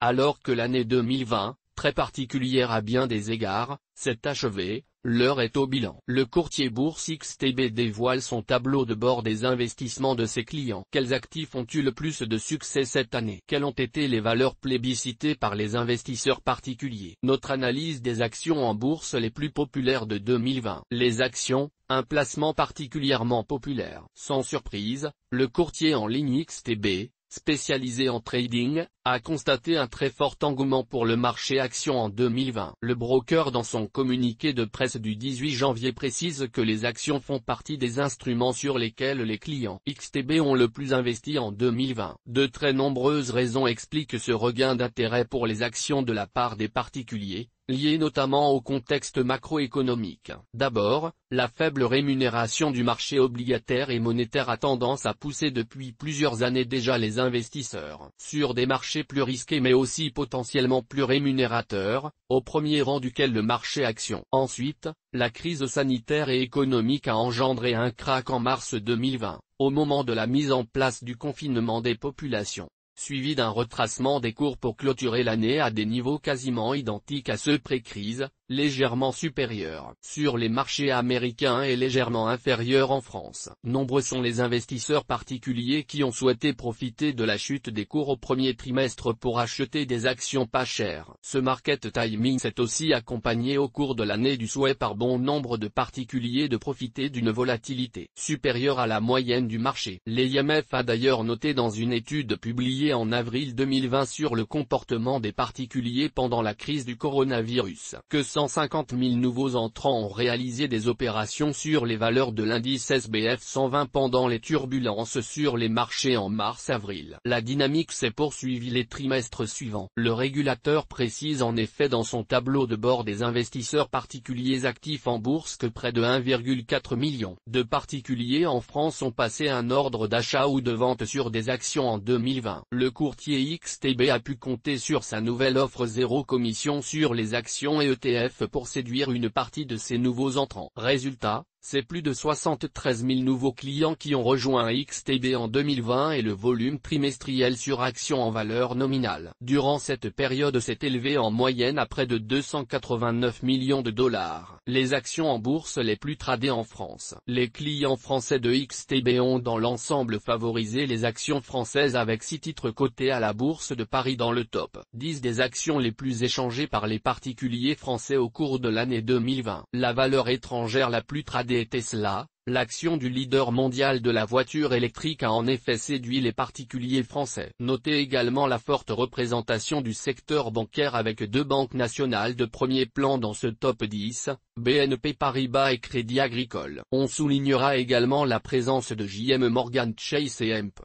Alors que l'année 2020, très particulière à bien des égards, s'est achevée, l'heure est au bilan. Le courtier bourse XTB dévoile son tableau de bord des investissements de ses clients. Quels actifs ont eu le plus de succès cette année? Quelles ont été les valeurs plébiscitées par les investisseurs particuliers? Notre analyse des actions en bourse les plus populaires de 2020. Les actions, un placement particulièrement populaire. Sans surprise, le courtier en ligne XTB, spécialisé en trading, a constaté un très fort engouement pour le marché actions en 2020. Le broker dans son communiqué de presse du 18 janvier précise que les actions font partie des instruments sur lesquels les clients XTB ont le plus investi en 2020. De très nombreuses raisons expliquent ce regain d'intérêt pour les actions de la part des particuliers, lié notamment au contexte macroéconomique. D'abord, la faible rémunération du marché obligataire et monétaire a tendance à pousser depuis plusieurs années déjà les investisseurs sur des marchés plus risqués mais aussi potentiellement plus rémunérateurs, au premier rang duquel le marché actions. Ensuite, la crise sanitaire et économique a engendré un krach en mars 2020, au moment de la mise en place du confinement des populations, suivi d'un retracement des cours pour clôturer l'année à des niveaux quasiment identiques à ceux pré-crise, légèrement supérieurs sur les marchés américains et légèrement inférieurs en France. Nombreux sont les investisseurs particuliers qui ont souhaité profiter de la chute des cours au premier trimestre pour acheter des actions pas chères. Ce market timing s'est aussi accompagné au cours de l'année du souhait par bon nombre de particuliers de profiter d'une volatilité supérieure à la moyenne du marché. L'IMF a d'ailleurs noté dans une étude publiée en avril 2020 sur le comportement des particuliers pendant la crise du coronavirus que 150 000 nouveaux entrants ont réalisé des opérations sur les valeurs de l'indice SBF 120 pendant les turbulences sur les marchés en mars-avril. La dynamique s'est poursuivie les trimestres suivants. Le régulateur précise en effet dans son tableau de bord des investisseurs particuliers actifs en bourse que près de 1,4 million de particuliers en France ont passé un ordre d'achat ou de vente sur des actions en 2020. Le courtier XTB a pu compter sur sa nouvelle offre zéro commission sur les actions et ETF pour séduire une partie de ces nouveaux entrants. Résultat, c'est plus de 73 000 nouveaux clients qui ont rejoint XTB en 2020 et le volume trimestriel sur actions en valeur nominale durant cette période s'est élevé en moyenne à près de 289 millions de dollars. Les actions en bourse les plus tradées en France. Les clients français de XTB ont dans l'ensemble favorisé les actions françaises avec 6 titres cotés à la bourse de Paris dans le top 10 des actions les plus échangées par les particuliers français au cours de l'année 2020. La valeur étrangère la plus tradée est Tesla. L'action du leader mondial de la voiture électrique a en effet séduit les particuliers français. Notez également la forte représentation du secteur bancaire avec 2 banques nationales de premier plan dans ce top 10, BNP Paribas et Crédit Agricole. On soulignera également la présence de JM Morgan Chase et Hemp.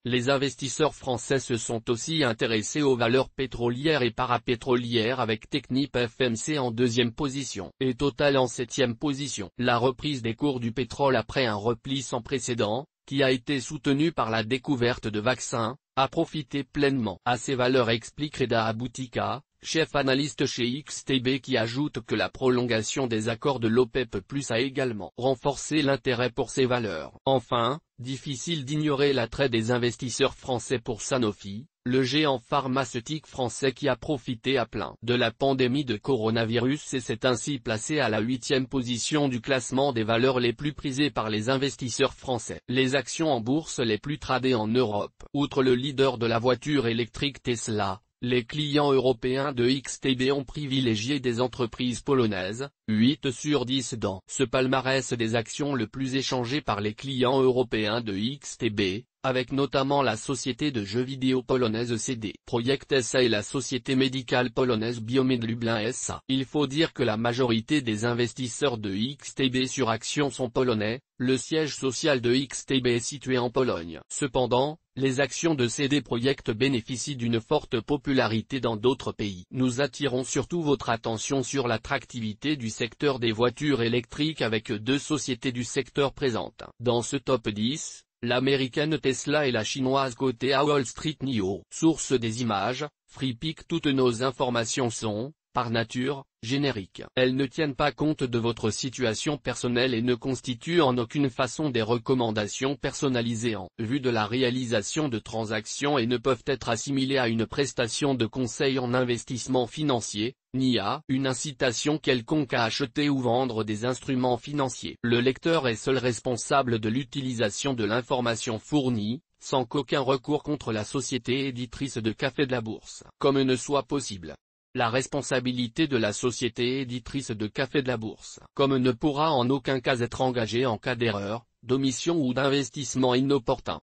Les investisseurs français se sont aussi intéressés aux valeurs pétrolières et parapétrolières avec Technip FMC en 2e position et Total en 7e position. La reprise des cours du pétrole après un repli sans précédent, qui a été soutenu par la découverte de vaccins, a profité pleinement à ces valeurs explique Reda Aboutika, chef analyste chez XTB qui ajoute que la prolongation des accords de l'OPEP+ a également renforcé l'intérêt pour ces valeurs. Enfin, difficile d'ignorer l'attrait des investisseurs français pour Sanofi, le géant pharmaceutique français qui a profité à plein de la pandémie de coronavirus et s'est ainsi placé à la 8e position du classement des valeurs les plus prisées par les investisseurs français. Les actions en bourse les plus tradées en Europe. Outre le leader de la voiture électrique Tesla, les clients européens de XTB ont privilégié des entreprises polonaises, 8 sur 10 dans ce palmarès des actions le plus échangé par les clients européens de XTB, avec notamment la société de jeux vidéo polonaise CD Projekt SA et la société médicale polonaise Biomed Lublin SA. Il faut dire que la majorité des investisseurs de XTB sur actions sont polonais, le siège social de XTB est situé en Pologne. Cependant, les actions de CD Projekt bénéficient d'une forte popularité dans d'autres pays. Nous attirons surtout votre attention sur l'attractivité du secteur des voitures électriques avec 2 sociétés du secteur présentes. Dans ce top 10, l'américaine Tesla et la chinoise cotée à Wall Street NIO. Source des images, FreePic. Toutes nos informations sont par nature, génériques. Elles ne tiennent pas compte de votre situation personnelle et ne constituent en aucune façon des recommandations personnalisées en vue de la réalisation de transactions et ne peuvent être assimilées à une prestation de conseil en investissement financier, ni à une incitation quelconque à acheter ou vendre des instruments financiers. Le lecteur est seul responsable de l'utilisation de l'information fournie, sans qu'aucun recours contre la société éditrice de Café de la Bourse, comme ne soit possible. La responsabilité de la société éditrice de Café de la Bourse, comme ne pourra en aucun cas être engagée en cas d'erreur, d'omission ou d'investissement inopportun.